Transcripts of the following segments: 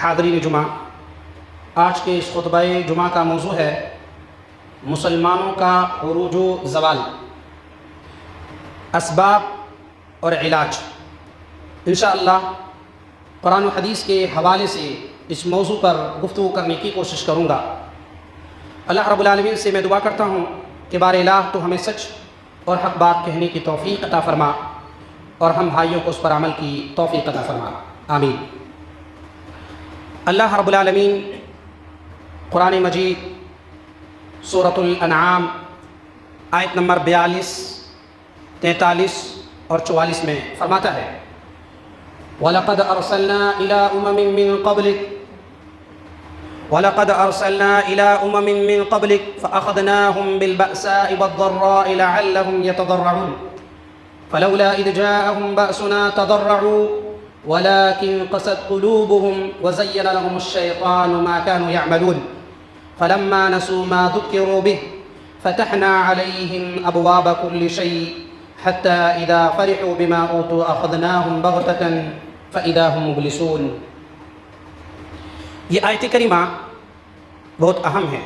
حاضرین جمعہ، آج کے اس خطبہ جمعہ کا موضوع ہے مسلمانوں کا عروج و زوال، اسباب اور علاج۔ انشاءاللہ قرآن و حدیث کے حوالے سے اس موضوع پر گفتگو کرنے کی کوشش کروں گا۔ اللہ رب العالمین سے میں دعا کرتا ہوں کہ بار الہ تو ہمیں سچ اور حق بات کہنے کی توفیق عطا فرما اور ہم بھائیوں کو اس پر عمل کی توفیق عطا فرما، آمین۔ اللہ رب العالمین قرآن مجید سورۃ الانعام آیت نمبر 42، 43 اور 44 میں فرماتا ہے: وَلَقَدْ أَرْسَلْنَا إِلَىٰ أُمَمٍ مِّن قَبْلِكَ فَأَخَذْنَاهُمْ بِالْبَأْسَاءِ وَالضَّرَّاءِ لَعَلَّهُمْ يَتَضَرَّعُونَ فَلَوْلَا إِذْ جَاءَهُمْ بَأْسُنَا تَضَرَّعُوا وَلَٰكِنْ قَسَتْ قُلُوبُهُمْ وَزَيَّنَ لَهُمُ الشَّيْطَانُ مَا كَانُوا يَعْمَلُونَ فَلَمَّا نَسُوا مَا ذُكِّرُوا بِهِ فَتَحْنَا عَلَيْهِمْ أَبْوَابَ كُلِّ شَيْءٍ حَتَّىٰ إِذَا فَرِحُوا بِمَا أُوتُوا أَخَذْنَاهُمْ بَغْتَةً فَإِذَا هُمْ مُبْلِسُونَ۔ یہ آیت کریمہ بہت اہم ہے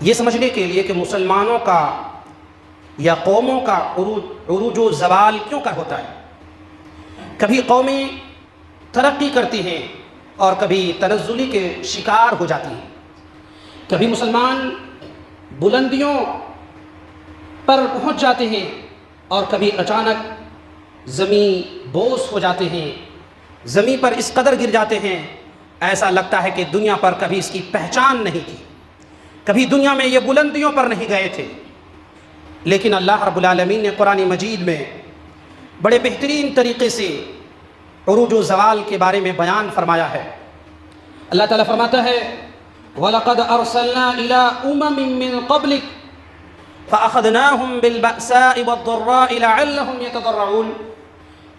یہ سمجھنے کے لیے کہ مسلمانوں کا یا قوموں کا عروج و زوال کیوں کر ہوتا ہے۔ کبھی قومیں ترقی کرتی ہیں اور کبھی تنزلی کے شکار ہو جاتی ہیں۔ کبھی مسلمان بلندیوں پر پہنچ جاتے ہیں اور کبھی اچانک زمین بوس ہو جاتے ہیں، زمین پر اس قدر گر جاتے ہیں ایسا لگتا ہے کہ دنیا پر کبھی اس کی پہچان نہیں تھی، کبھی دنیا میں یہ بلندیوں پر نہیں گئے تھے۔ لیکن اللہ رب العالمین نے قرآن مجید میں بڑے بہترین طریقے سے عروج و زوال کے بارے میں بیان فرمایا ہے۔ اللہ تعالیٰ فرماتا ہے: وَلَقَدْ أَرْسَلْنَا إِلَىٰ أُمَمٍ مِّن قَبْلِكَ فَأَخَذْنَاهُمْ بِالْبَأْسَاءِ وَالضَّرَّاءِ لَعَلَّهُمْ يَتَضَرَّعُونَ۔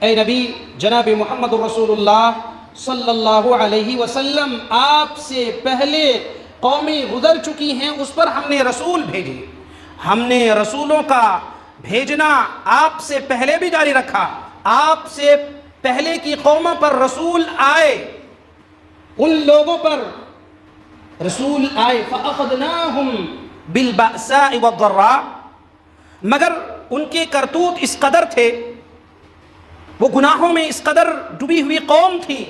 اے نبی جناب محمد رسول اللہ صلی اللہ علیہ وسلم، آپ سے پہلے قومیں گزر چکی ہیں، اس پر ہم نے رسول بھیجے۔ ہم نے رسولوں کا بھیجنا آپ سے پہلے بھی جاری رکھا۔ آپ سے پہلے کی قوموں پر رسول آئے، ان لوگوں پر رسول آئے۔ فَأَخَذْنَاهُمْ بِالْبَأْسَاءِ وَالضَّرَّاءِ، مگر ان کے کرتوت اس قدر تھے، وہ گناہوں میں اس قدر ڈوبی ہوئی قوم تھی،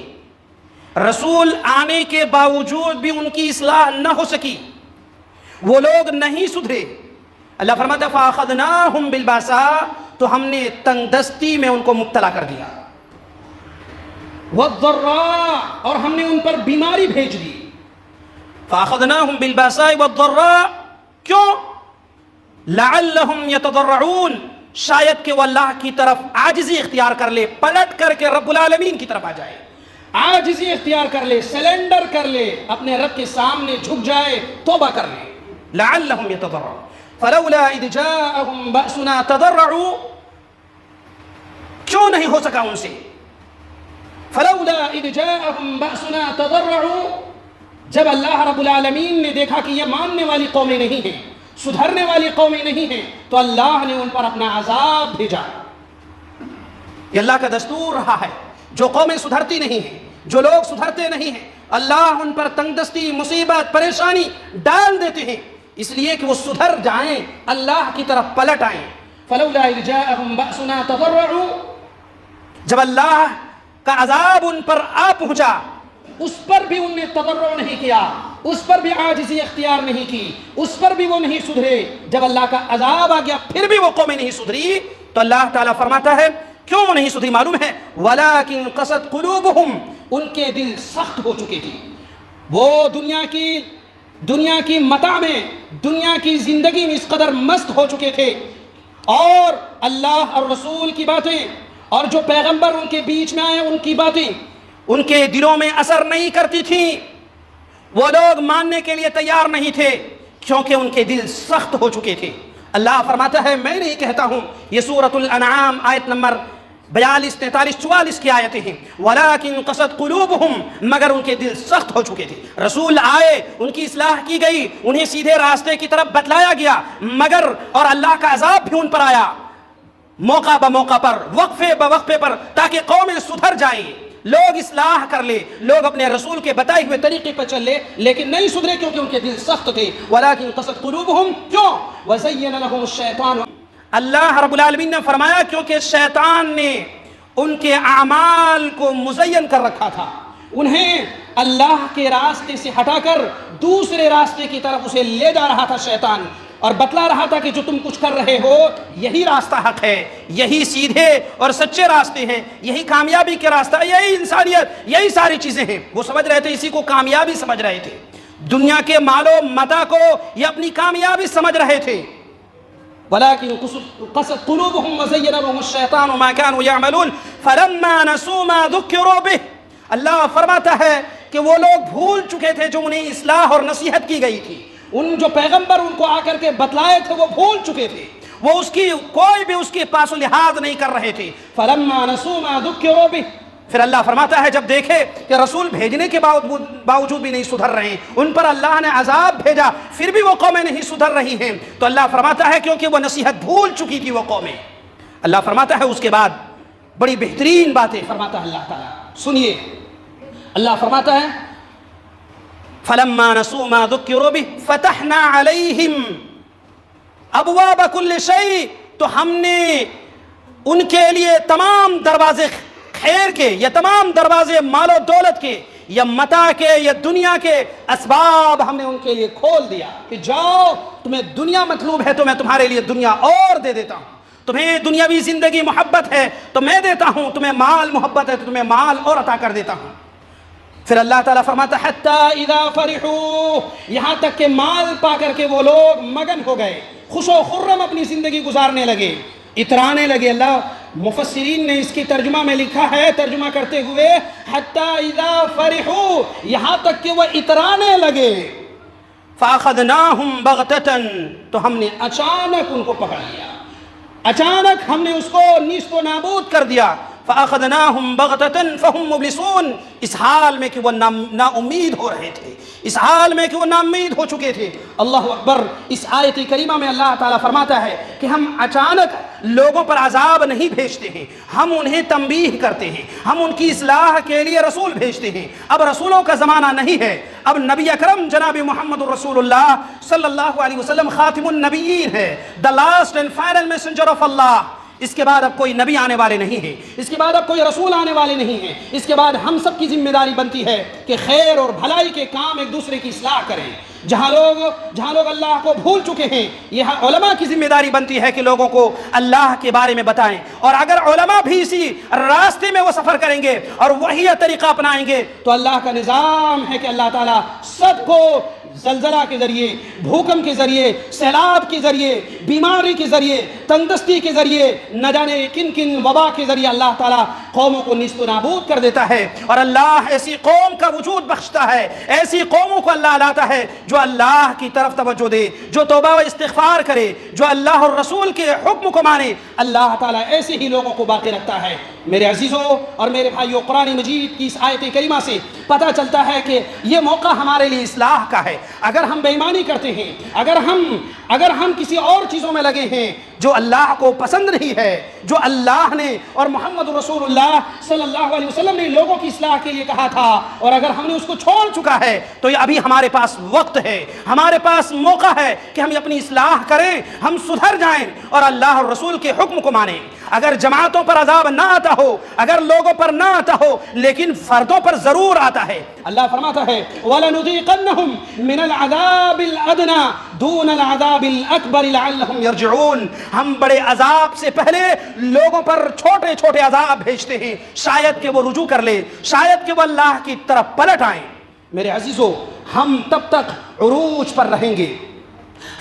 رسول آنے کے باوجود بھی ان کی اصلاح نہ ہو سکی، وہ لوگ نہیں سدھرے۔ اللہ فرماتا ہے: فَأَخَذْنَاهُمْ بِالْبَأْسَاءِ، تو ہم نے تنگ دستی میں ان کو مبتلا کر دیا، وَالضَّرَّاءِ، اور ہم نے ان پر بیماری بھیج دی۔ فَأَخَذْنَاهُمْ بِالْبَأْسَاءِ وَالضَّرَّاءِ، کیوں؟ لَعَلَّهُمْ يَتَضَرَّعُونَ، شاید کہ وہ اللہ کی طرف عاجزی اختیار کر لے، پلٹ کر کے رب العالمین کی طرف آ جائے، عاجزی اختیار کر لے، سلنڈر کر لے، اپنے رب کے سامنے جھک جائے، توبہ کر لے۔ لَعَلَّهُمْ يَتَضَرَّعُونَ فَلَوْلَا إِذْ جَاءَهُمْ بَأْسُنَا تَضَرَّعُوا، کیوں نہیں ہو سکا ان سے؟ فَلَوْلَا إِذْ جَاءَهُمْ بَأْسُنَا تَضَرَّعُوا، جب اللہ رب العالمین نے دیکھا کہ یہ ماننے والی قومیں نہیں ہیں، سدھرنے والی قومیں نہیں ہیں، تو اللہ نے ان پر اپنا عذاب بھیجا۔ یہ اللہ کا دستور رہا ہے، جو قومیں سدھرتی نہیں ہیں، جو لوگ سدھرتے نہیں ہیں، اللہ ان پر تنگ دستی، مصیبت، پریشانی ڈال دیتے ہیں، اس لیے کہ وہ سدھر جائیں، اللہ کی طرف پلٹ آئیں۔ فَلَوْلَا إِذْ جَاءَهُمْ بَأْسُنَا تَضَرَّعُوا، جب اللہ کا عذاب ان پر آ پہنچا، اس پر بھی ان نے تضرع نہیں کیا، اس پر بھی عاجزی اختیار نہیں کی، اس پر بھی وہ نہیں سدھرے۔ جب اللہ کا عذاب آ گیا پھر بھی وہ قومیں نہیں سدھری، تو اللہ تعالیٰ فرماتا ہے کیوں وہ نہیں سدھری معلوم ہے؟ وَلَٰكِنْ قَسَتْ قُلُوبُهُمْ، ان کے دل سخت ہو چکے تھے، وہ دنیا کی متاع میں، دنیا کی زندگی میں اس قدر مست ہو چکے تھے، اور اللہ اور رسول کی باتیں اور جو پیغمبر ان کے بیچ میں آئے ان کی باتیں ان کے دلوں میں اثر نہیں کرتی تھیں، وہ لوگ ماننے کے لیے تیار نہیں تھے کیونکہ ان کے دل سخت ہو چکے تھے۔ اللہ فرماتا ہے میں نہیں کہتا ہوں، یہ سورۃ الانعام آیت نمبر 42، 43، 44 کی آیتیں ہیں۔ وَلَٰكِنْ قَسَتْ قُلُوبُهُمْ، مگر ان کے دل سخت ہو چکے تھے، رسول آئے، ان کی اصلاح کی گئی، انہیں سیدھے راستے کی طرف بتلایا گیا، مگر اور اللہ کا عذاب بھی ان پر آیا، موقع بموقع پر، وقفے بوقفے پر، تاکہ قومیں سدھر جائیں۔ لوگ اصلاح کر لے، لوگ اپنے رسول کے بتائے ہوئے طریقے پر چل لے، لیکن نہیں سدھرے کیونکہ ان کے دل سخت تھے۔ وَلَٰكِن قَسَتْ قُلُوبُهُمْ، کیوں؟ وَزَيَّنَ لَهُمُ الشَّيْطَانُ، اللہ رب العالمین نے فرمایا کیونکہ شیطان نے ان کے اعمال کو مزین کر رکھا تھا، انہیں اللہ کے راستے سے ہٹا کر دوسرے راستے کی طرف اسے لے جا رہا تھا شیطان، اور بتلا رہا تھا کہ جو تم کچھ کر رہے ہو یہی راستہ حق ہے، یہی سیدھے اور سچے راستے ہیں، یہی کامیابی کے راستہ، یہی انسانیت، یہی ساری چیزیں ہیں۔ وہ سمجھ رہے تھے، اسی کو کامیابی سمجھ رہے تھے، دنیا کے مال و متاع کو یہ اپنی کامیابی سمجھ رہے تھے۔ وَلَٰكِن قَسَتْ قُلُوبُهُمْ وَزَيَّنَ لَهُمُ الشَّيْطَانُ مَا كَانُوا يَعْمَلُونَ فَلَمَّا نَسُوا مَا ذُكِّرُوا بِهِ، اللہ فرماتا ہے کہ وہ لوگ بھول چکے تھے جو انہیں اصلاح اور نصیحت کی گئی تھی، ان جو پیغمبر ان کو آ کر کے بتلائے تھے وہ بھول چکے تھے، وہ اس کی کوئی بھی اس کے پاس و لحاظ نہیں کر رہے تھے۔ فَلَمَّا نَسُوا مَا ذُكِّرُوا بِهِ، پھر اللہ فرماتا ہے جب دیکھے کہ رسول بھیجنے کے باوجود بھی نہیں سدھر رہے ہیں، ان پر اللہ نے عذاب بھیجا پھر بھی وہ قومیں نہیں سدھر رہی ہیں، تو اللہ فرماتا ہے کیونکہ وہ نصیحت بھول چکی تھی وہ قومیں، اللہ فرماتا ہے اس کے بعد بڑی بہترین باتیں فرماتا ہے اللہ تعالیٰ، سنیے، اللہ فرماتا ہے فَلَمَّا نَسُوا مَا ذُكِّرُوا بِهِ فَتَحْنَا عَلَيْهِمْ أَبْوَابَ كُلِّ شَيْءٍ، تو ہم نے ان کے لیے تمام دروازے خیر کے یا تمام دروازے مال و دولت کے یا متاع کے یا دنیا کے اسباب ہم نے ان کے لیے کھول دیا کہ جاؤ، تمہیں دنیا مطلوب ہے تو میں تمہارے لیے دنیا اور دے دیتا ہوں، تمہیں دنیاوی زندگی محبت ہے تو میں دیتا ہوں، تمہیں مال محبت ہے تو تمہیں مال اور عطا کر دیتا ہوں۔ پھر اللہ تعالیٰ فرماتا ہے حَتَّى إِذَا فَرِحُوا، یہاں تک کہ مال پا کر کے وہ لوگ مگن ہو گئے، خوش و خرم اپنی زندگی گزارنے لگے، اترانے لگے۔ اللہ مفسرین نے اس کی ترجمہ میں لکھا ہے، ترجمہ کرتے ہوئے حَتَّى إِذَا فَرِحُوا، یہاں تک کہ وہ اترانے لگے، فَأَخَذْنَاهُمْ بَغْتَةً، تو ہم نے اچانک ان کو پکڑ لیا، اچانک ہم نے اس کو نیست و نابود کر دیا۔ فَأَخَذْنَاهُمْ بَغْتَةً فَهُمْ مُبْلِسُونَ، اس حال میں کہ وہ نا امید ہو رہے تھے، اس حال میں کہ وہ نا امید ہو چکے تھے۔ اللہ اکبر، اس آیت کریمہ میں اللہ تعالیٰ فرماتا ہے کہ ہم اچانک لوگوں پر عذاب نہیں بھیجتے ہیں، ہم انہیں تنبیہ کرتے ہیں، ہم ان کی اصلاح کے لیے رسول بھیجتے ہیں۔ اب رسولوں کا زمانہ نہیں ہے، اب نبی اکرم جناب محمد رسول اللہ صلی اللہ علیہ وسلم خاتم النبیین ہے، the last and final messenger of اللہ۔ اس کے بعد اب کوئی نبی آنے والے نہیں ہیں، اس کے بعد اب کوئی رسول آنے والے نہیں ہیں، اس کے بعد ہم سب کی ذمہ داری بنتی ہے کہ خیر اور بھلائی کے کام ایک دوسرے کی اصلاح کریں۔ جہاں لوگ اللہ کو بھول چکے ہیں، یہ علماء کی ذمہ داری بنتی ہے کہ لوگوں کو اللہ کے بارے میں بتائیں، اور اگر علماء بھی اسی راستے میں وہ سفر کریں گے اور وہی طریقہ اپنائیں گے تو اللہ کا نظام ہے کہ اللہ تعالیٰ سب کو زلزلہ کے ذریعے، بھوکم کے ذریعے، سیلاب کے ذریعے، بیماری کے ذریعے، تندرستی کے ذریعے، نہ جانے کن کن وبا کے ذریعے اللہ تعالیٰ قوموں کو نیست و نابود کر دیتا ہے، اور اللہ ایسی قوم کا وجود بخشتا ہے، ایسی قوموں کو اللہ لاتا ہے جو اللہ کی طرف توجہ دے، جو توبہ و استغفار کرے، جو اللہ اور رسول کے حکم کو مانے۔ اللہ تعالیٰ ایسے ہی لوگوں کو باقی رکھتا ہے۔ میرے عزیزوں اور میرے بھائیوں، قرآن مجید کی اس آیت کریمہ سے پتہ چلتا ہے کہ یہ موقع ہمارے لیے اصلاح کا ہے۔ اگر ہم بے ایمانی کرتے ہیں، اگر ہم کسی اور چیزوں میں لگے ہیں جو اللہ کو پسند نہیں ہے، جو اللہ نے اور محمد رسول اللہ صلی اللہ علیہ وسلم نے لوگوں کی اصلاح کے لیے کہا تھا، اور اگر ہم نے اس کو چھوڑ چکا ہے تو یہ ابھی ہمارے پاس وقت ہے، ہمارے پاس موقع ہے کہ ہم اپنی اصلاح کریں، ہم سدھر جائیں اور اللہ اور رسول کے حکم کو مانیں۔ اگر جماعتوں پر عذاب نہ آتا ہو، اگر لوگوں پر نہ آتا ہو، لیکن فردوں پر ضرور آتا ہے۔ اللہ فرماتا ہے وَلَنُذِيقَنَّهُمْ مِنَ الْعَذَابِ الْأَدْنَى دُونَ الْعَذَابِ الْأَكْبَرِ لَعَلَّهُمْ يَرْجِعُونَ، ہم بڑے عذاب سے پہلے لوگوں پر چھوٹے چھوٹے عذاب بھیجتے ہیں، شاید کہ وہ رجوع کر لے، شاید کہ وہ اللہ کی طرف پلٹ آئیں۔ میرے عزیزو، ہم تب تک عروج پر رہیں گے،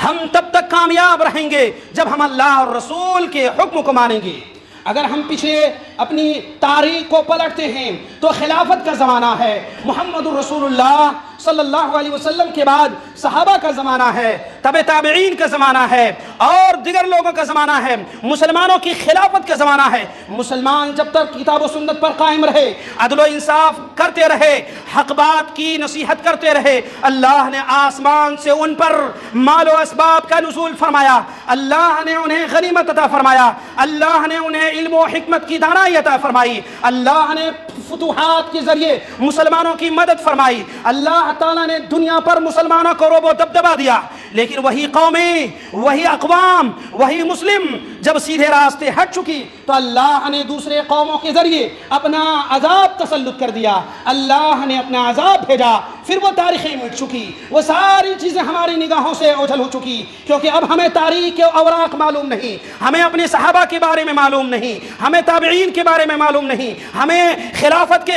ہم تب تک کامیاب رہیں گے جب ہم اللہ اور رسول کے حکم کو مانیں گے۔ اگر ہم پیچھے اپنی تاریخ کو پلٹتے ہیں تو خلافت کا زمانہ ہے، محمد رسول اللہ صلی اللہ علیہ وسلم کے بعد صحابہ کا زمانہ ہے، تبع تابعین کا زمانہ ہے، اور دیگر لوگوں کا زمانہ ہے، مسلمانوں کی خلافت کا زمانہ ہے۔ مسلمان جب تک کتاب و سنت پر قائم رہے، عدل و انصاف کرتے رہے، حق بات کی نصیحت کرتے رہے، اللہ نے آسمان سے ان پر مال و اسباب کا نزول فرمایا، اللہ نے انہیں غنیمت عطا فرمایا، اللہ نے انہیں علم و حکمت کی دانائی عطا فرمائی، اللہ نے فتوحات کے ذریعے مسلمانوں کی مدد فرمائی، اللہ تعالیٰ نے دنیا پر مسلمانوں کو رعب و دبدبا دیا، لیکن وہی قومیں، وہی اقوام، وہی مسلم جب سیدھے راستے ہٹ چکی تو اللہ نے دوسرے قوموں کے ذریعے اپنا عذاب تسلط کر دیا، اللہ نے اپنا عذاب بھیجا، پھر وہ تاریخیں مٹ چکی، وہ ساری چیزیں ہماری نگاہوں سے اوجھل ہو چکی، کیونکہ اب ہمیں تاریخ کے اوراق معلوم نہیں، ہمیں اپنے صحابہ کے بارے میں معلوم نہیں، ہمیں تابعین کے بارے میں معلوم نہیں، ہمیں خلافت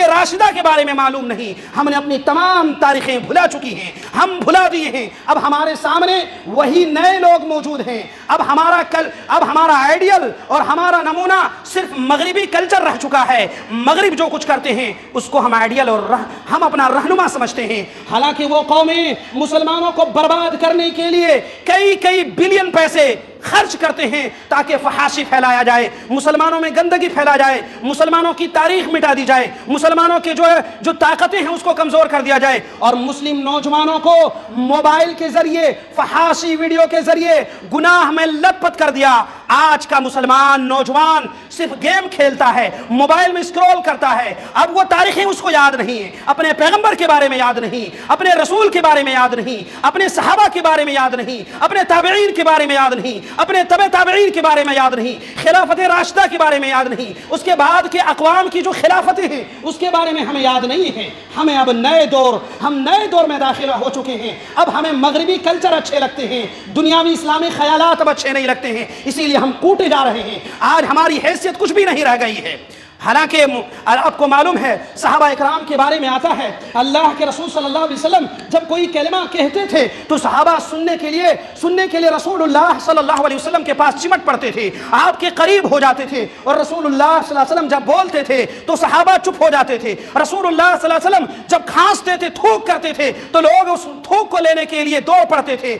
راشدہ کے بارے میں معلوم نہیں، ہم نے اپنی تمام تاریخیں بھلا چکی ہیں، ہم بھلا دیے ہیں، اب ہمارے سامنے وہی نئے لوگ موجود ہیں، اب ہمارا آئیڈیل اور ہمارا نمونہ صرف مغربی کلچر رہ چکا ہے، مغرب جو کچھ کرتے ہیں اس کو ہم آئیڈیل اور ہم اپنا رہنما سمجھتے ہیں، حالانکہ وہ قومیں مسلمانوں کو برباد کرنے کے لیے کئی بلین پیسے خرچ کرتے ہیں تاکہ فحاشی پھیلایا جائے، مسلمانوں میں گندگی پھیلا جائے، مسلمانوں کی تاریخ مٹا دی جائے، مسلمانوں کے جو طاقتیں ہیں اس کو کمزور کر دیا جائے، اور مسلم نوجوانوں کو موبائل کے ذریعے، فحاشی ویڈیو کے ذریعے گناہ میں لت پت کر دیا۔ آج کا مسلمان نوجوان صرف گیم کھیلتا ہے، موبائل میں اسکرول کرتا ہے، اب وہ تاریخیں اس کو یاد نہیں ہیں، اپنے پیغمبر کے بارے میں یاد نہیں، اپنے رسول کے بارے میں یاد نہیں، اپنے صحابہ کے بارے میں یاد نہیں، اپنے تابعین کے بارے میں یاد نہیں، اپنے تبع تابعین کے بارے میں یاد نہیں، خلافت راشدہ کے بارے میں یاد نہیں، اس کے بعد کے اقوام کی جو خلافتیں ہیں اس کے بارے میں ہمیں یاد نہیں ہے۔ ہمیں اب ہم نئے دور میں داخل ہو چکے ہیں، اب ہمیں مغربی کلچر اچھے لگتے ہیں، دنیاوی اسلامی خیالات اب اچھے نہیں لگتے ہیں، اسی لیے ہم کوٹے جا رہے ہیں، آج ہماری حیثیت کچھ بھی نہیں رہ گئی ہے۔ حالانکہ آپ کو معلوم ہے صحابہ اکرام کے بارے میں آتا ہے، اللہ کے رسول صلی اللہ علیہ وسلم جب کوئی کلمہ کہتے تھے تو صحابہ سننے کے لیے رسول اللہ صلی اللہ علیہ وسلم کے پاس چمٹ پڑتے تھے، آپ کے قریب ہو جاتے تھے، اور رسول اللہ صلی اللہ علیہ وسلم جب بولتے تھے تو صحابہ چپ ہو جاتے تھے، رسول اللہ صلی اللہ علیہ وسلم جب کھانستے تھے، تھوک کرتے تھے تو لوگ اس تھوک کو لینے کے لیے دوڑ پڑتے تھے۔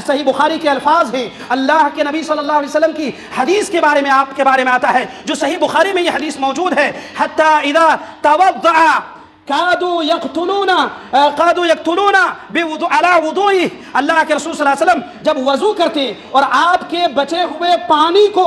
صحیح بخاری کے الفاظ ہیں، اللہ کے نبی صلی اللہ علیہ وسلم کی حدیث کے بارے میں آپ کے بارے میں آتا ہے، جو صحیح بخاری میں یہ حدیث موجود ہے، حتی اذا توضع قادوا یقتلون علی وضوئه، اللہ کے رسول صلی اللہ علیہ وسلم جب وضو کرتے اور آپ کے بچے ہوئے پانی کو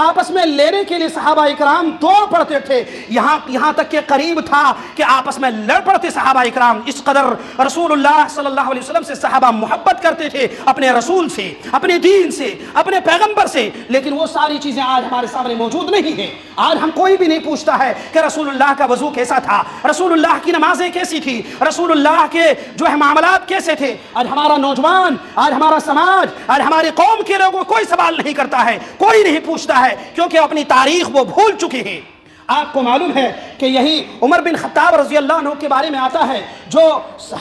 آپس میں لینے کے لیے صحابہ اکرام دوڑ پڑتے تھے، یہاں تک کہ قریب تھا کہ آپس میں لڑ پڑتے صحابہ اکرام، اس قدر رسول اللہ صلی اللہ علیہ وسلم سے صحابہ محبت کرتے تھے، اپنے رسول سے، اپنے دین سے، اپنے پیغمبر سے، لیکن وہ ساری چیزیں آج ہمارے سامنے موجود نہیں ہیں۔ آج ہم کوئی بھی نہیں پوچھتا ہے کہ رسول اللہ کا وضو کیسا تھا، رسول اللہ کی نمازیں کیسی تھی، رسول اللہ کے جو ہے معاملات کیسے تھے۔ آج ہمارا نوجوان، آج ہمارا سماج، آج ہماری قوم کے لوگوں کوئی سوال نہیں کرتا ہے، کوئی نہیں پوچھتا ہے، کیونکہ اپنی تاریخ وہ بھول چکے ہیں۔ آپ کو معلوم ہے کہ یہی عمر بن خطاب رضی اللہ عنہ کے بارے میں آتا ہے جو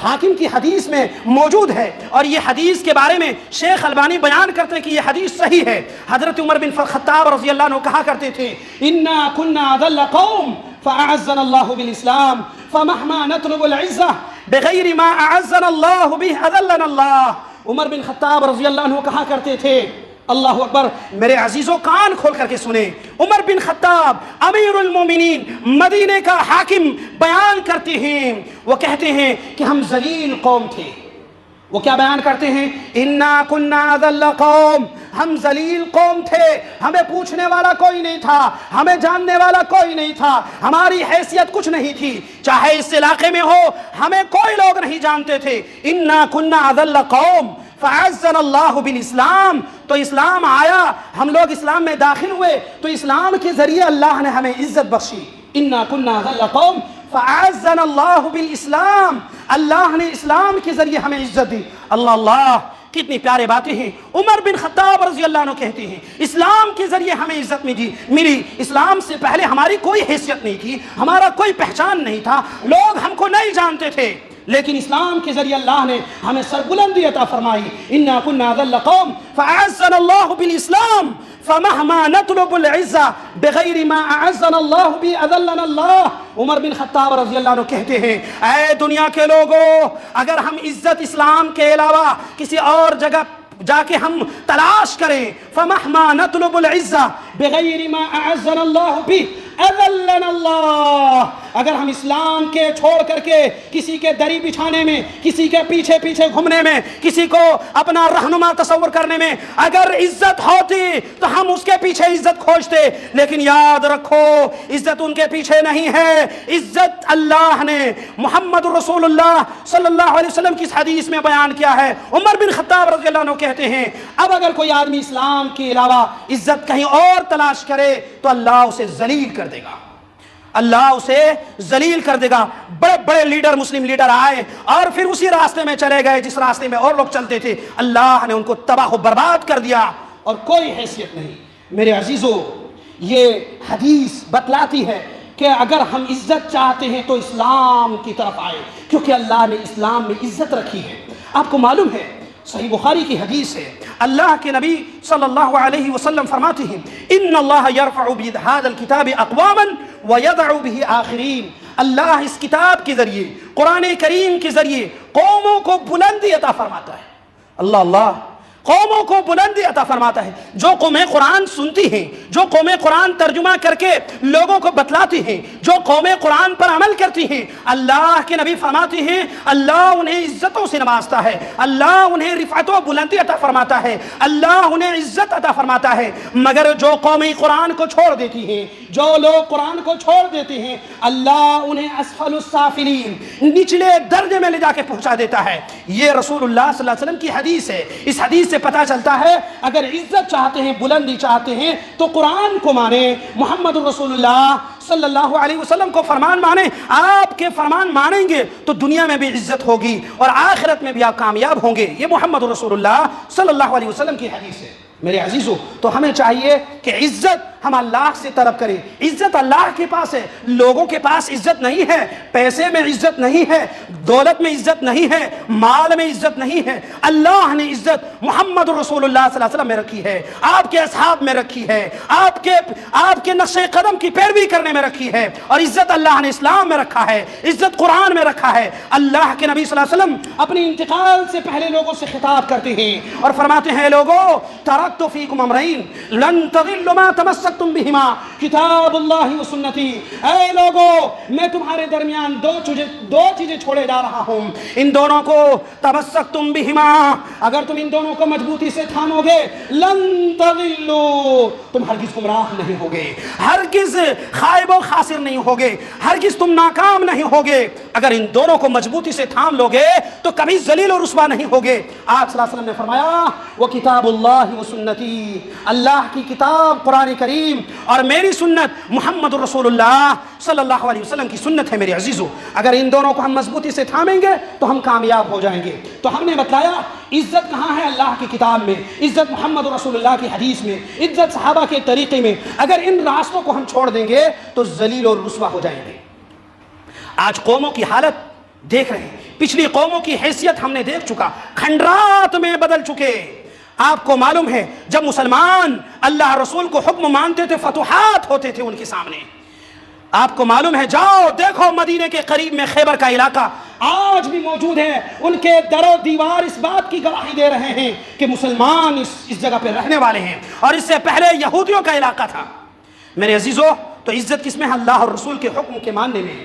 حاکم کی حدیث میں موجود ہے، اور یہ حدیث کے بارے میں شیخ البانی بیان کرتے ہیں کہ یہ حدیث صحیح ہے۔ حضرت عمر بن خطاب رضی اللہ عنہ کہا کرتے تھے، انا كنا اذل قوم فاعزنا الله بالاسلام فمهما نطلب العزة بغیر ما اعزنا الله به اذلنا الله۔ عمر بن خطاب رضی اللہ عنہ کہا کرتے تھے، اللہ اکبر، میرے عزیزوں کان کھول کر کے سنیں، عمر بن خطاب امیر المومنین مدینے کا حاکم بیان کرتے ہیں، وہ کہتے ہیں کہ ہم ذلیل قوم تھے۔ وہ کیا بیان کرتے ہیں؟ انا کنا اذل قوم، ہم ذلیل قوم تھے، ہمیں پوچھنے والا کوئی نہیں تھا، ہمیں جاننے والا کوئی نہیں تھا، ہماری حیثیت کچھ نہیں تھی، چاہے اس علاقے میں ہو ہمیں کوئی لوگ نہیں جانتے تھے۔ انا کنا اذل قوم فعزنا اللہ بالاسلام، تو اسلام آیا، ہم لوگ اسلام میں داخل ہوئے تو اسلام کے ذریعے اللہ نے ہمیں عزت بخشی۔ انا کنا اذل قوم فعزنا اللہ بالاسلام، اللہ نے اسلام کے ذریعے ہمیں عزت دی۔ اللہ کتنی پیارے باتیں ہیں۔ عمر بن خطاب رضی اللہ عنہ کہتے ہیں اسلام کے ذریعے ہمیں عزت ملی، اسلام سے پہلے ہماری کوئی حیثیت نہیں تھی، ہمارا کوئی پہچان نہیں تھا، لوگ ہم کو نہیں جانتے تھے، لیکن اسلام کے ذریعے اللہ نے ہمیں سربلندی عطا فرمائی۔ انا كنا اذل قوم فاعزنا اللہ بالاسلام فمهما نطلب العزة بغیر ما اعزنا اللہ به اذلنا اللہ۔ عمر بن خطاب رضی اللہ عنہ کہتے ہیں، اے دنیا کے لوگوں، اگر ہم عزت اسلام کے علاوہ کسی اور جگہ جا کے ہم تلاش کریں، فمهما نطلب العزة بغیر ما اعزنا اللہ به اذلنا اللہ، اگر ہم اسلام کے چھوڑ کر کے کسی کے دری بچھانے میں، کسی کے پیچھے پیچھے گھومنے میں، کسی کو اپنا رہنما تصور کرنے میں اگر عزت ہوتی تو ہم اس کے پیچھے عزت کھوجتے، لیکن یاد رکھو عزت ان کے پیچھے نہیں ہے، عزت اللہ نے محمد رسول اللہ صلی اللہ علیہ وسلم کی اس حدیث میں بیان کیا ہے۔ عمر بن خطاب رضی اللہ عنہ کہتے ہیں اب اگر کوئی آدمی اسلام کے علاوہ عزت کہیں اور تلاش کرے تو اللہ اسے ذلیل کر دے گا، اللہ اسے ذلیل کر دے گا۔ بڑے بڑے لیڈر، مسلم لیڈر آئے اور پھر اسی راستے میں چلے گئے جس راستے میں اور لوگ چلتے تھے، اللہ نے ان کو تباہ و برباد کر دیا اور کوئی حیثیت نہیں۔ میرے عزیزو، یہ حدیث بتلاتی ہے کہ اگر ہم عزت چاہتے ہیں تو اسلام کی طرف آئے، کیونکہ اللہ نے اسلام میں عزت رکھی ہے۔ آپ کو معلوم ہے صحیح بخاری کی حدیث ہے، اللہ کے نبی صلی اللہ علیہ وسلم فرماتے ہیں ان اللہ یرفع بهذا الكتاب اقواما ويضع به آخرین، اللہ اس کتاب کے ذریعے، قرآن کریم کے ذریعے قوموں کو بلندی عطا فرماتا ہے۔ اللہ اللہ، قوموں کو بلندی عطا فرماتا ہے۔ جو قومیں قرآن سنتی ہیں، جو قومیں قرآن ترجمہ کر کے لوگوں کو بتلاتی ہیں، جو قومیں قرآن پر عمل کرتی ہیں، اللہ کے نبی فرماتے ہیں اللہ انہیں عزتوں سے نوازتا ہے، اللہ انہیں رفعت و بلندی عطا فرماتا ہے، اللہ انہیں عزت عطا فرماتا ہے۔ مگر جو قومیں قرآن کو چھوڑ دیتی ہیں، جو لوگ قرآن کو چھوڑ دیتے ہیں، اللہ انہیں اسفل السافلین، نچلے درجے میں لے جا کے پہنچا دیتا ہے۔ یہ رسول اللہ صلی اللہ علیہ وسلم کی حدیث ہے۔ اس حدیث سے پتہ چلتا ہے اگر عزت چاہتے ہیں، بلندی چاہتے ہیں تو قرآن کو مانیں، محمد رسول اللہ صلی اللہ علیہ وسلم کو فرمان مانیں۔ آپ کے فرمان مانیں گے تو دنیا میں بھی عزت ہوگی اور آخرت میں بھی آپ کامیاب ہوں گے۔ یہ محمد رسول اللہ صلی اللہ علیہ وسلم کی حدیث ہے۔ میرے عزیزو، تو ہمیں چاہیے کہ عزت ہم اللہ سے طلب کریں۔ عزت اللہ کے پاس ہے، لوگوں کے پاس عزت نہیں ہے، پیسے میں عزت نہیں ہے، دولت میں عزت نہیں ہے، مال میں عزت نہیں ہے۔ اللہ نے عزت محمد رسول اللہ صلی اللہ علیہ وسلم میں رکھی ہے، آپ کے اصحاب میں رکھی ہے، آپ کے نقش قدم کی پیروی کرنے میں رکھی ہے، اور عزت اللہ نے اسلام میں رکھا ہے، عزت قرآن میں رکھا ہے۔ اللہ کے نبی صلی اللہ علیہ وسلم اپنے انتقال سے پہلے لوگوں سے خطاب کرتے ہیں اور فرماتے ہیں لوگوں ترکت فیکم امرین لن تضلوا ما تمسکتم بہما کتاب اللہ و سنتی۔ اے لوگوں، میں تمہارے درمیان دو چیزیں چھوڑے جا رہا ہوں، ان دونوں کو تمسکتم بہما، اگر تم ان دونوں کو مضبوطی سے تھامو گے لن تضلوا، تم ہرگز گمراہ نہیں ہوگے، ہرگز خائب و خاسر نہیں ہوگے، ہرگز تم ناکام نہیں ہوگے۔ اگر ان دونوں کو مضبوطی سے تھام لو گے تو کبھی ذلیل و رسوا نہیں ہوگے۔ آپ صلی اللہ علیہ وسلم نے فرمایا وہ کتاب اللہ و سنتی، اللہ کی کتاب قرآن کریم اور میری سنت محمد رسول اللہ صلی اللہ علیہ وسلم کی سنت ہے۔ میرے عزیزو، اگر ان دونوں کو ہم مضبوطی سے تھامیں گے تو ہم کامیاب ہو جائیں گے۔ تو ہم نے بتلایا عزت کہاں ہے، اللہ کی کتاب میں، عزت محمد رسول اللہ کی حدیث میں، عزت صحابہ کے طریقے میں۔ اگر ان راستوں کو ہم چھوڑ دیں گے تو ذلیل اور رسوا ہو جائیں گے۔ آج قوموں کی حالت دیکھ رہے ہیں، پچھلی قوموں کی حیثیت ہم نے دیکھ چکا، کھنڈرات میں بدل چکے۔ آپ کو معلوم ہے جب مسلمان اللہ رسول کو حکم مانتے تھے فتوحات ہوتے تھے ان کے سامنے۔ آپ کو معلوم ہے، جاؤ دیکھو مدینے کے قریب میں خیبر کا علاقہ آج بھی موجود ہے، ان کے در و دیوار اس بات کی گواہی دے رہے ہیں کہ مسلمان اس جگہ پہ رہنے والے ہیں، اور اس سے پہلے یہودیوں کا علاقہ تھا۔ میرے عزیزو، تو عزت کس میں ہے؟ اللہ اور رسول کے حکم کے ماننے میں۔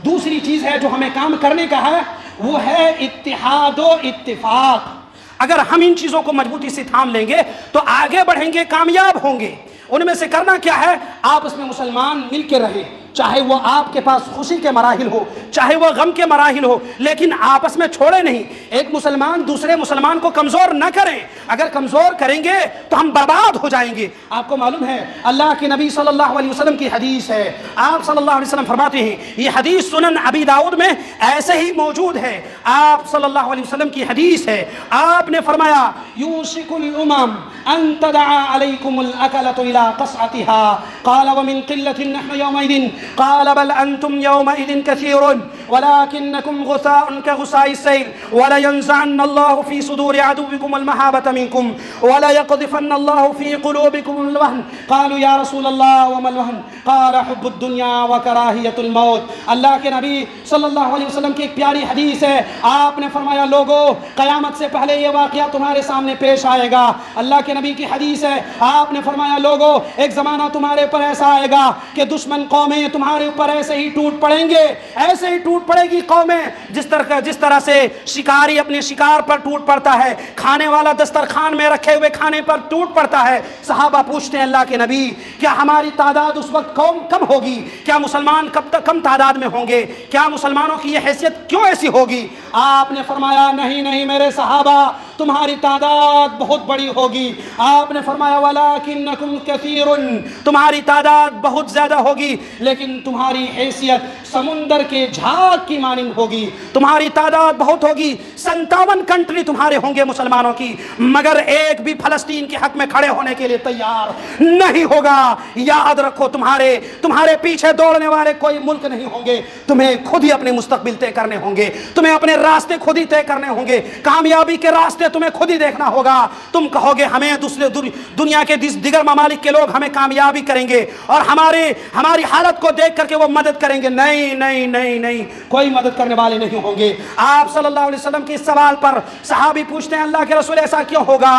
دوسری چیز ہے جو ہمیں کام کرنے کا ہے، وہ ہے اتحاد و اتفاق۔ اگر ہم ان چیزوں کو مضبوطی سے تھام لیں گے تو آگے بڑھیں گے، کامیاب ہوں گے۔ ان میں سے کرنا کیا ہے؟ آپس میں مسلمان مل کے رہیں، چاہے وہ آپ کے پاس خوشی کے مراحل ہو، چاہے وہ غم کے مراحل ہو، لیکن آپس میں چھوڑے نہیں۔ ایک مسلمان دوسرے مسلمان کو کمزور نہ کریں، اگر کمزور کریں گے تو ہم برباد ہو جائیں گے۔ آپ کو معلوم ہے اللہ کے نبی صلی اللہ علیہ وسلم کی حدیث ہے، آپ صلی اللہ علیہ وسلم فرماتے ہیں، یہ حدیث سنن ابی داؤد میں ایسے ہی موجود ہے۔ آپ صلی اللہ علیہ وسلم کی حدیث ہے، آپ نے فرمایا یوشک الامم ان تدعى عليكم الاكلة الى قصعتها قال ومن قلة نحن يومئذ قال بل أنتم يومئذ كثير ولكنكم غثاء كغثاء السيل ولينزعن الله في صدور عدوكم المهابة منكم وليقذفن الله في قلوبكم الوهن قالوا يا رسول الله وما الوهن قال حب الدنيا وكراهية الموت۔ اللہ کے نبی صلی اللہ علیہ وسلم کی ایک پیاری حدیث ہے، آپ نے فرمایا لوگو قیامت سے پہلے یہ واقعہ تمہارے سامنے پیش آئے گا۔ اللہ کے نبی کی حدیث ہے، آپ نے فرمایا لوگو ایک زمانہ تمہارے پر ایسا آئے گا کہ دشمن قومیں تمہارے اوپر ایسے ہی ٹوٹ پڑیں گے، ایسے ہی ٹوٹ پڑے گی قومیں جس طرح سے شکاری اپنے شکار پر ٹوٹ پڑتا ہے، کھانے والا دسترخوان میں رکھے ہوئے کھانے پر ٹوٹ پڑتا ہے۔ صحابہ پوچھتے ہیں اللہ کے نبی کیا ہماری تعداد اس وقت کم ہوگی؟ کیا مسلمان کب تک کم تعداد میں ہوں گے؟ کیا مسلمانوں کی یہ حیثیت کیوں ایسی ہوگی؟ آپ نے فرمایا نہیں نہیں میرے صحابہ، تمہاری تعداد بہت بڑی ہوگی۔ آپ نے فرمایا وَلَٰكِنَّكُمْ كَثِيرٌ، تمہاری تعداد بہت زیادہ ہوگی لیکن تمہاری حیثیت سمندر کے جھاگ کی مانند ہوگی۔ تمہاری تعداد بہت ہوگی، 57 کنٹری تمہارے ہوں گے مسلمانوں کی، مگر ایک بھی فلسطین کے حق میں کھڑے ہونے کے لیے تیار نہیں ہوگا۔ یاد رکھو تمہارے پیچھے دوڑنے والے کوئی ملک نہیں ہوں گے، تمہیں خود ہی اپنے مستقبل طے کرنے ہوں گے، تمہیں اپنے راستے خود ہی طے کرنے ہوں گے، کامیابی کے راستے تمہیں خود ہی دیکھنا ہوگا۔ تم کہو گے ہمیں دوسرے دنیا کے دیگر ممالک کے لوگ ہمیں کامیابی کریں گے اور ہماری حالت کو دیکھ کر کے وہ مدد کریں گے۔ نہیں نہیں نہیں نہیں، کوئی مدد کرنے والے نہیں ہوں گے۔ آپ صلی اللہ علیہ وسلم کے اس سوال پر صحابی پوچھتے ہیں اللہ کے رسول ایسا کیوں ہوگا؟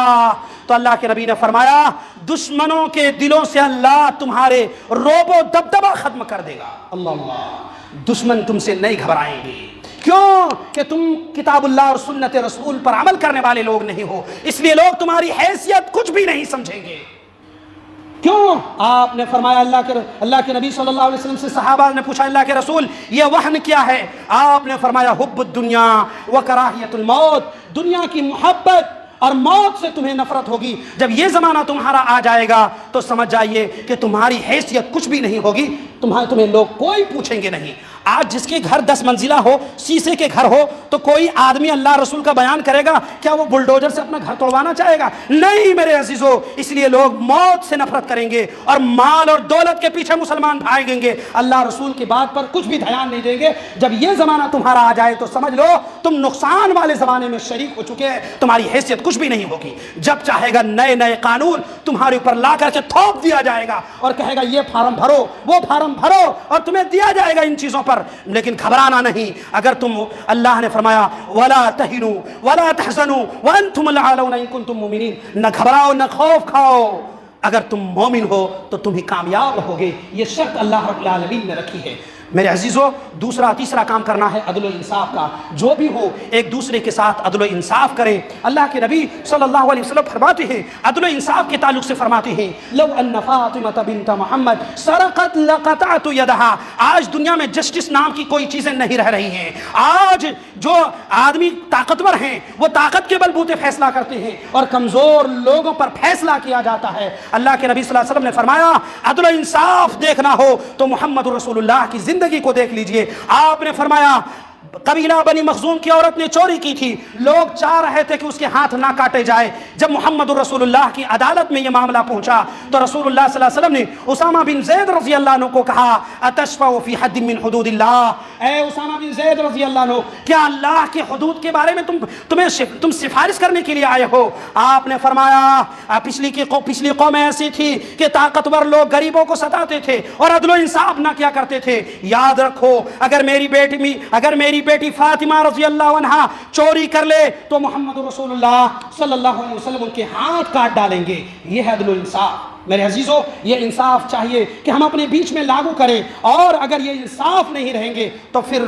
تو اللہ کے نبی نے فرمایا دشمنوں کے دلوں سے اللہ تمہارے رعب و دبدبہ ختم کر دے گا۔ اللہ، دشمن تم سے نہیں گھبرائیں گے، کیوں کہ تم کتاب اللہ اور سنت رسول پر عمل کرنے والے لوگ نہیں ہو، اس لیے لوگ تمہاری حیثیت کچھ بھی نہیں سمجھیں گے۔ کیوں؟ آپ نے فرمایا اللہ کے نبی صلی اللہ علیہ وسلم سے صحابہ نے پوچھا اللہ کے رسول یہ وہن کیا ہے؟ آپ نے فرمایا حب الدنیا وکراہیت الموت، دنیا کی محبت اور موت سے تمہیں نفرت ہوگی۔ جب یہ زمانہ تمہارا آ جائے گا تو سمجھ جائیے کہ تمہاری حیثیت کچھ بھی نہیں ہوگی، تمہیں لوگ کوئی پوچھیں گے نہیں۔ آج جس کے گھر 10 منزلہ ہو، شیشے کے گھر ہو، تو کوئی آدمی اللہ رسول کا بیان کرے گا کیا وہ بلڈوزر سے اپنا گھر توڑوانا چاہے گا؟ نہیں میرے عزیزو، اس لیے لوگ موت سے نفرت کریں گے اور مال اور دولت کے پیچھے مسلمان بھاگیں گے، اللہ رسول کی بات پر کچھ بھی دھیان نہیں دیں گے۔ جب یہ زمانہ تمہارا آ جائے تو سمجھ لو تم نقصان والے زمانے میں شریک ہو چکے ہیں، تمہاری حیثیت کچھ بھی نہیں ہوگی۔ جب چاہے گا نئے نئے قانون تمہارے اوپر لا کر کے تھوپ دیا جائے گا اور کہے گا یہ فارم بھرو، وہ فارم بھرو، اور تمہیں دیا جائے گا ان چیزوں پر، لیکن گھبرانا نہیں۔ اگر تم، اللہ نے فرمایا وَلَا تَهِنُوا وَلَا تَحْزَنُوا وَأَنْتُمُ الْأَعْلَوْنَ إِن كُنتُم مُؤْمِنِينَ، نہ گھبراؤ نہ خوف کھاؤ، اگر تم مومن ہو تو تم ہی کامیاب رہو گے۔ یہ شرط اللہ رب العالمین نے رکھی ہے۔ میرے عزیزو، تیسرا کام کرنا ہے عدل و انصاف کا۔ جو بھی ہو ایک دوسرے کے ساتھ عدل و انصاف کریں۔ اللہ کے نبی صلی اللہ علیہ وسلم فرماتے ہیں، عدل و انصاف کے تعلق سے فرماتے ہیں لو ان فاطمہ بنت محمد سرقت لقطعت یدہا۔ آج دنیا میں جسٹس نام کی کوئی چیزیں نہیں رہ رہی ہیں۔ آج جو آدمی طاقتور ہیں وہ طاقت کے بلبوتے فیصلہ کرتے ہیں اور کمزور لوگوں پر فیصلہ کیا جاتا ہے۔ اللہ کے نبی صلی اللہ علیہ وسلم نے فرمایا عدل و انصاف دیکھنا ہو تو محمد رسول اللہ کی زندگی کو دیکھ لیجئے۔ آپ نے فرمایا قبیلہ بنی مخزوم کی عورت نے چوری کی تھی، لوگ چاہ رہے تھے کہ اس کے ہاتھ نہ کاٹے جائے۔ جب محمد رسول اللہ کی عدالت میں یہ معاملہ پہنچا تو رسول اللہ صلی اللہ علیہ وسلم نے اسامہ بن زید رضی اللہ عنہ کو کہا اتشفع فی حد من حدود اللہ، اے اسامہ بن زید رضی اللہ عنہ، کیا اللہ کے حدود کے بارے میں تم سفارش کرنے کے لیے آئے ہو؟ آپ نے فرمایا پچھلی قوم ایسی تھی کہ طاقتور لوگ غریبوں کو ستاتے تھے اور عدل و انصاف نہ کیا کرتے تھے۔ یاد رکھو اگر میری بیٹی فاطمہ رضی اللہ عنہا چوری کر لے تو محمد رسول اللہ صلی اللہ علیہ وسلم ان کے ہاتھ کاٹ ڈالیں گے۔ یہ ہے عدل و انصاف۔ میرے عزیزو، یہ انصاف چاہیے کہ ہم اپنے بیچ میں لاگو کریں، اور اگر یہ انصاف نہیں رہیں گے تو پھر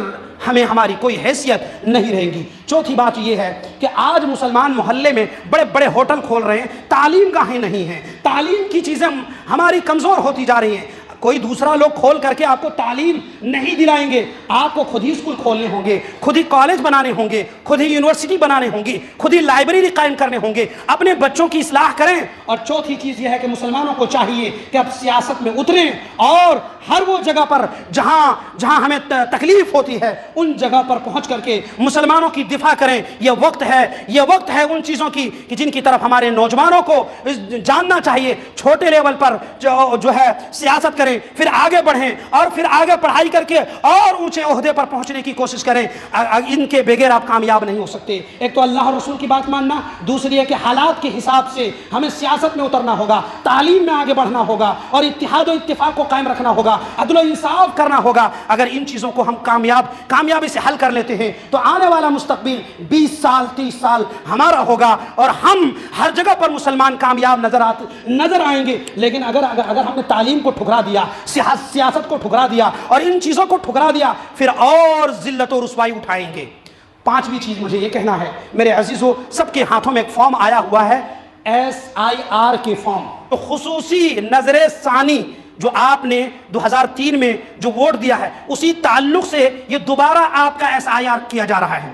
ہماری کوئی حیثیت نہیں رہیں گی۔ چوتھی بات یہ ہے کہ آج مسلمان محلے میں بڑے بڑے ہوٹل کھول رہے ہیں، تعلیم گاہیں نہیں ہیں، تعلیم کی چیزیں ہماری کمزور ہوتی جا رہی ہیں۔ کوئی دوسرا لوگ کھول کر کے آپ کو تعلیم نہیں دلائیں گے، آپ کو خود ہی اسکول کھولنے ہوں گے، خود ہی کالج بنانے ہوں گے، خود ہی یونیورسٹی بنانے ہوں گی، خود ہی لائبریری قائم کرنے ہوں گے، اپنے بچوں کی اصلاح کریں۔ اور چوتھی چیز یہ ہے کہ مسلمانوں کو چاہیے کہ اب سیاست میں اتریں اور ہر وہ جگہ پر جہاں ہمیں تکلیف ہوتی ہے ان جگہ پر پہنچ کر کے مسلمانوں کی دفاع کریں۔ یہ وقت ہے ان چیزوں کی کہ جن کی طرف ہمارے نوجوانوں کو جاننا چاہیے۔ چھوٹے لیول پر جو ہے سیاست کریں، پھر آگے بڑھیں اور پھر آگے پڑھائی کر کے اور اونچے عہدے پر پہنچنے کی کوشش کریں۔ ان کے بغیر آپ کامیاب نہیں ہو سکتے۔ ایک تو اللہ اور رسول کی بات ماننا، دوسری ہے کہ حالات کے حساب سے ہمیں سیاست میں اترنا ہوگا، تعلیم میں آگے بڑھنا ہوگا اور اتحاد و اتفاق کو قائم رکھنا ہوگا، عدل و انصاف کرنا ہوگا۔ اگر ان چیزوں کو ہم کامیابی سے حل کر لیتے ہیں تو آنے والا مستقبل 20 سال 30 سال ہمارا ہوگا اور ہم ہر جگہ پر مسلمان کامیاب نظر آئیں گے۔ لیکن اگر ہم نے تعلیم کو ٹھکرا دیا دیا، سیاست کو ٹھکرا دیا اور ان چیزوں کو ٹھکرا دیا، پھر اور ذلت و رسوائی اٹھائیں گے۔ پانچویں چیز مجھے یہ کہنا ہے میرے عزیزو، سب کے ہاتھوں میں ایک فارم آیا ہوا ہے SIR کے فارم، تو خصوصی نظر ثانی جو آپ نے 2003 میں جو ووٹ دیا ہے اسی تعلق سے یہ دوبارہ آپ کا SIR کیا جا رہا ہے۔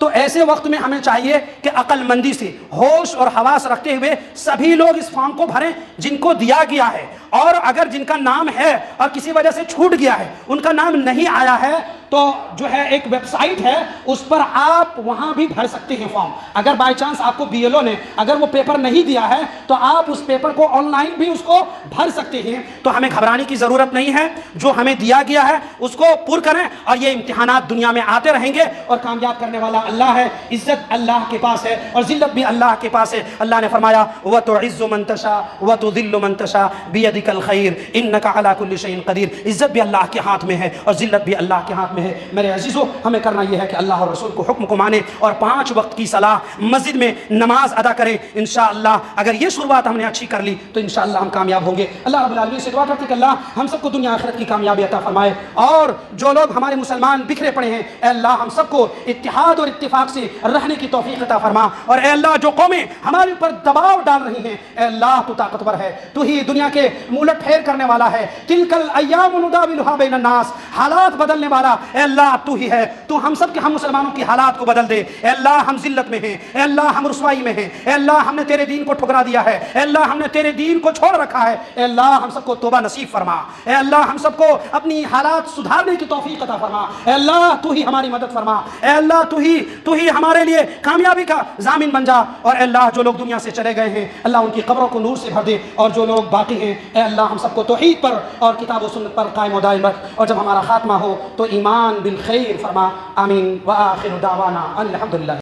تو ایسے وقت میں ہمیں چاہیے کہ عقل مندی سے، ہوش اور حواس رکھتے ہوئے سبھی لوگ اس فارم کو بھریں جن کو دیا گیا ہے، اور اگر جن کا نام ہے اور کسی وجہ سے چھوٹ گیا ہے، ان کا نام نہیں آیا ہے، تو جو ہے ایک ویب سائٹ ہے اس پر آپ وہاں بھی بھر سکتے ہیں فارم۔ اگر بائی چانس آپ کو BLO نے اگر وہ پیپر نہیں دیا ہے تو آپ اس پیپر کو آن لائن بھی اس کو بھر سکتے ہیں۔ تو ہمیں گھبرانے کی ضرورت نہیں ہے، جو ہمیں دیا گیا ہے اس کو پر کریں، اور یہ امتحانات دنیا میں آتے رہیں گے، اور کامیاب کرنے والا اللہ ہے، عزت اللہ کے پاس ہے اور ذلت بھی اللہ کے پاس ہے۔ اللہ نے فرمایا وَتُعِزُّ مَن تَشَاءُ وَتُذِلُّ مَن تَشَاءُ بِيَدِكَ الْخَيْرُ إِنَّكَ عَلَى كُلِّ شَيْءٍ قَدِيرٌ۔ عزت بھی اللہ کے ہاتھ میں ہے اور ذلت بھی اللہ کے ہاتھ میں ہے۔ میرے عزیزو، ہمیں کرنا یہ ہے کہ اللہ اور رسول کو حکم کو مانے اور 5 وقت کی صلاح مسجد میں نماز ادا کریں۔ انشاءاللہ اگر یہ شروعات ہم نے اچھی کر لی تو انشاءاللہ ہم کامیاب ہوں گے۔ اللہ رب العالمین سے دعا کرتے ہیں کہ اللہ ہم سب کو دنیا آخرت کی کامیابی عطا فرمائے، اور جو لوگ ہمارے مسلمان بکھرے پڑے ہیں اے اللہ ہم سب کو اتحاد اور اتفاق سے رہنے کی توفیق عطا فرما، اور اے اللہ جو قومیں ہمارے اوپر دباؤ ڈال رہی ہیں اے اللہ تو طاقتور ہے، تو ہی دنیا کے الٹ پھیر کرنے والا ہے۔ تلک الایام نداولها بین الناس، حالات بدلنے والا اے اللہ تو ہی ہے۔ تو ہم سب کے، ہم مسلمانوں کی حالات کو بدل دے اے اللہ۔ ہم ذلت میں ہیں اے اللہ، ہم رسوائی میں ہیں اے اللہ، ہم نے تیرے دین کو ٹھکرا دیا ہے اے اللہ، ہم نے تیرے دین کو چھوڑ رکھا ہے اے اللہ، ہم سب کو توبہ نصیب فرما اے اللہ، ہم سب کو اپنی حالات سدھارنے کی توفیق عطا فرما اے اللہ، تو ہی ہماری مدد فرما اے اللہ، تو ہی ہمارے لیے کامیابی کا ضامن بن جا، اور اے اللہ جو لوگ دنیا سے چلے گئے ہیں اللہ ان کی قبروں کو نور سے بھر دے، اور جو لوگ باقی ہیں اے اللہ ہم سب کو توحید پر اور کتاب و سنت پر قائم و دائم رکھ، اور جب ہمارا خاتمہ ہو تو ایمان بالخیر فرما، آمین۔ وآخر دعوانا ان الحمدللہ۔